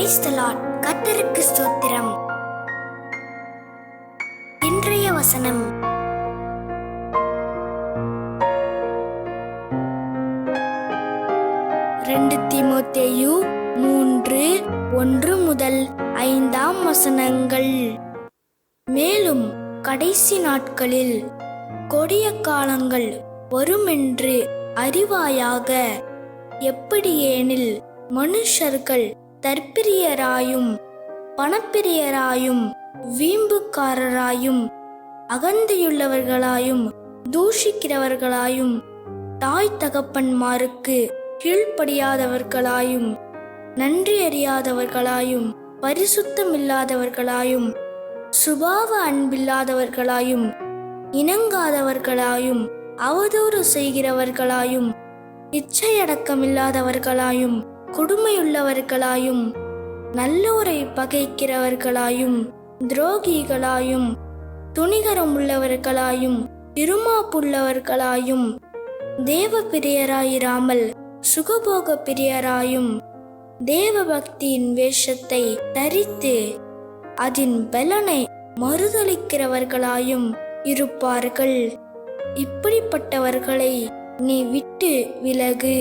Praise the Lord. கர்த்தருக்கு ஸ்தோத்திரம். இன்றைய வசனம் தீமோத்தேயு 3:1-5 மேலும் கடைசி நாட்களில் கொடிய காலங்கள் வருமென்று அறிவாயாக. எப்படியெனில் மனுஷர்கள் தற்பிரியராயும் பணப்பிரியராயும் வீம்புக்காரராயும் அகந்தையுள்ளவர்களாயும் தூஷிக்கிறவர்களாயும் தாய் தகப்பன்மாருக்கு கீழ்ப்படியாதவர்களாயும் நன்றி அறியாதவர்களாயும் பரிசுத்தமில்லாதவர்களாயும் சுபாவ அன்பில்லாதவர்களாயும் இணங்காதவர்களாயும் அவதூறு செய்கிறவர்களாயும் இச்சையடக்கமில்லாதவர்களாயும் கொடுமையுள்ளவர்களாயும் நல்லோரை பகைக்கிறவர்களாயும் துரோகிகளாயும் துணிகரம் உள்ளவர்களாயும் இருமாப்புள்ளவர்களாயும் தேவ பிரியராயிராமல் சுகபோக பிரியராயும் தேவ பக்தியின் வேஷத்தை தரித்து அதன் பலனை மறுதலிக்கிறவர்களாயும் இருப்பார்கள். இப்படிப்பட்டவர்களை நீ விட்டு விலகு.